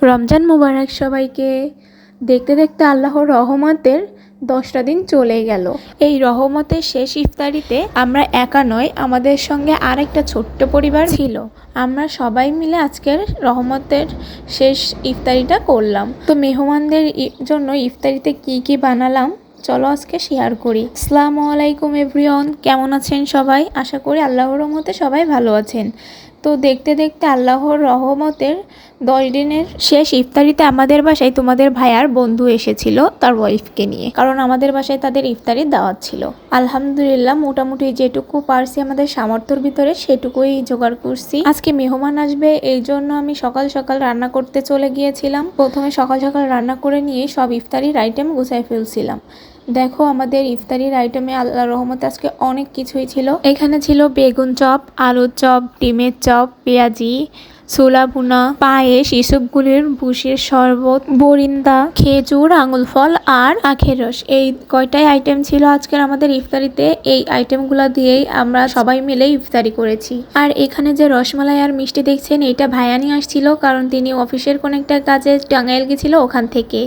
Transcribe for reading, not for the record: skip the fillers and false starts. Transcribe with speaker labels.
Speaker 1: রমজান মুবারক সবাইকে। দেখতে দেখতে আল্লাহর রহমতের 10টা দিন চলে গেল। এই রহমতের শেষ ইফতারিতে আমরা একা নয়, আমাদের সঙ্গে আরেকটা ছোট্ট পরিবার ছিল। আমরা সবাই মিলে আজকের রহমতের শেষ ইফতারিটা করলাম। তো মেহমানদের জন্য ইফতারিতে কি কি বানালাম চলো আজকে শেয়ার করি। আসসালামু আলাইকুম এভরিওয়ান, কেমন আছেন সবাই? আশা করি আল্লাহর রহমতে সবাই ভালো আছেন। তো দেখতে দেখতে আল্লাহর রহমতের 10 দিনের শেষ ইফতারিতে আমাদের বাসায় তোমাদের ভাইয়ার বন্ধু এসেছিল তার ওয়াইফকে নিয়ে, কারণ আমাদের বাসায় তাদের ইফতারির দাওয়াত ছিল। আলহামদুলিল্লাহ মোটামুটি যেটুকু পারছি আমাদের সামর্থ্যের ভিতরে সেটুকুই জোগাড় করছি। আজকে মেহমান আসবে এই জন্য আমি সকাল সকাল রান্না করতে চলে গিয়েছিলাম। প্রথমে সকাল সকাল রান্না করে নিয়ে সব ইফতারির আইটেম গুছাই ফেলছিলাম। দেখো আমাদের ইফতারির আইটেমে আল্লাহর রহমতে আজকে অনেক কিছুই ছিল। এখানে ছিল বেগুন চপ, আলুর চপ, ডিমের চপ, পেঁয়াজি, ছোলা ভুনা, পায়েস, ইসবগুলির ভুষির শরবত, বরিন্দা, খেজুর, আঙুল ফল আর আখের রস। এই কয়টাই আইটেম ছিল আজকের আমাদের ইফতারিতে। এই আইটেমগুলো দিয়েই আমরা সবাই মিলে ইফতারি করেছি। আর এখানে যে রসমালাই আর মিষ্টি দেখছেন এটা ভাইয়া নিয়ে আসছিল, কারণ তিনি অফিসের কোন একটা কাজে টাঙ্গাইল গেছিল ওখান থেকে।